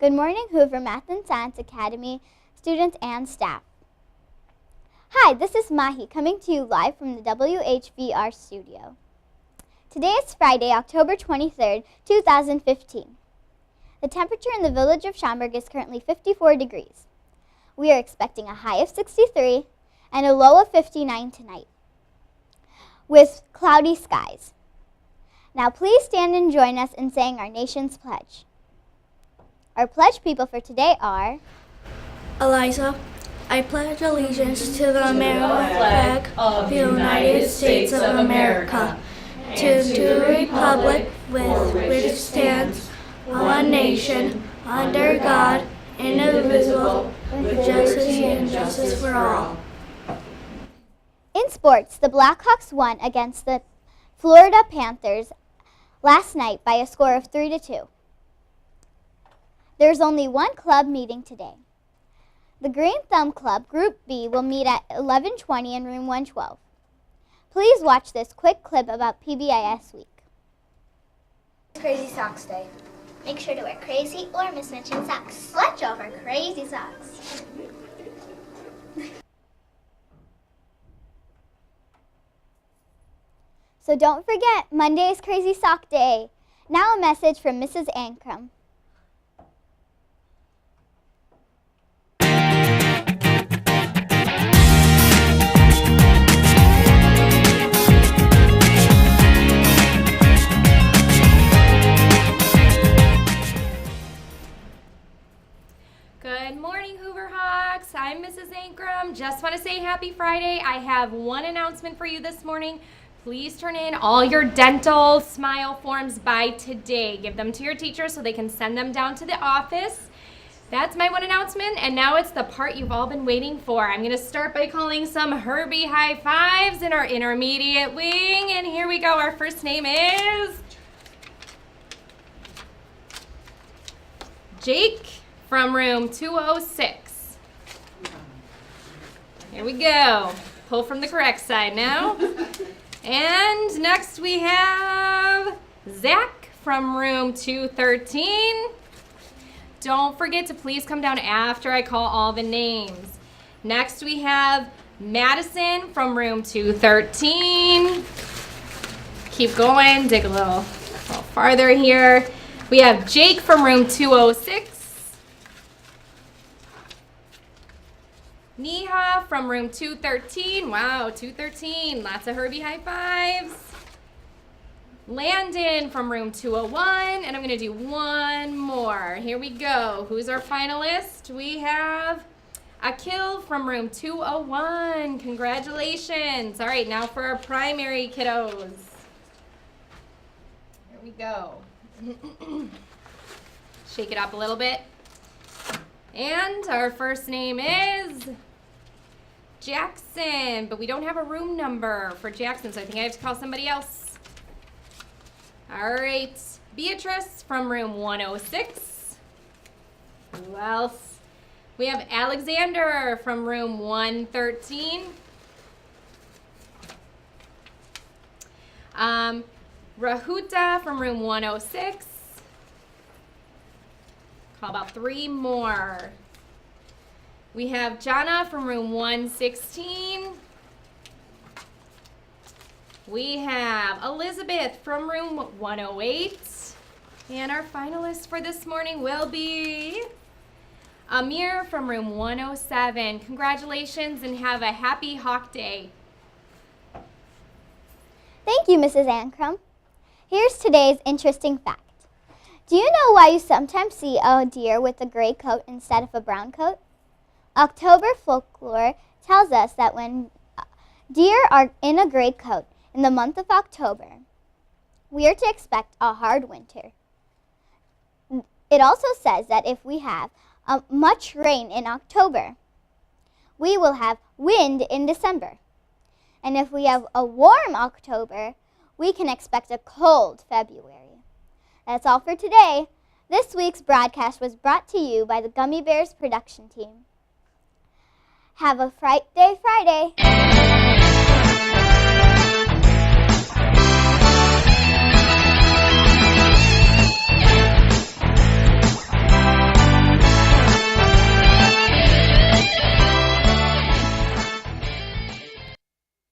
Good morning, Hoover Math and Science Academy students and staff. Hi, this is Mahi coming to you live from the WHVR studio. Today is Friday, October 23rd, 2015. The temperature in the village of Schaumburg is currently 54 degrees. We are expecting a high of 63 and a low of 59 tonight, with cloudy skies. Now please stand and join us in saying our nation's pledge. Our pledge people for today are Eliza, I pledge allegiance to the American flag of the United States of America, to the republic with which it stands, one nation, under God, indivisible, with justice and justice for all. In sports, the Blackhawks won against the Florida Panthers last night by a score of 3-2. There's only one club meeting today. The Green Thumb Club, Group B, will meet at 11:20 in room 112. Please watch this quick clip about PBIS week. Crazy Socks Day. Make sure to wear crazy or mismatching socks. Watch out for crazy socks. So don't forget, Monday is Crazy Sock Day. Now a message from Mrs. Ankrum. Good morning, Hoover Hawks. I'm Mrs. Ankrum. Just want to say happy Friday. I have one announcement for you this morning. Please turn in all your dental smile forms by today. Give them to your teacher so they can send them down to the office. That's my one announcement, and now it's the part you've all been waiting for. I'm going to start by calling some Herbie high fives in our intermediate wing, and here we go. Our first name is Jake from room 206. Here we go. Pull from the correct side now. And next we have Zach from room 213. Don't forget to please come down after I call all the names. Next we have Madison from room 213. Keep going, dig a little farther here. We have Jake from room 206. Neha from room 213. Wow, 213. Lots of Herbie high fives. Landon from room 201. And I'm going to do one more. Here we go. Who's our finalist? We have Akil from room 201. Congratulations. All right, now for our primary kiddos. Here we go. Shake it up a little bit. And our first name is Jackson, but we don't have a room number for Jackson, so I think I have to call somebody else. All right, Beatrice from room 106. Who else? We have Alexander from room 113. Rahuta from room 106. How about three more? We have Jana from room 116. We have Elizabeth from room 108. And our finalist for this morning will be Amir from room 107. Congratulations and have a happy Hawk Day. Thank you, Mrs. Ankrum. Here's today's interesting fact. Do you know why you sometimes see a deer with a gray coat instead of a brown coat? October folklore tells us that when deer are in a gray coat in the month of October, we are to expect a hard winter. It also says that if we have much rain in October, we will have wind in December. And if we have a warm October, we can expect a cold February. That's all for today. This week's broadcast was brought to you by the Gummy Bears production team. Have a Friday.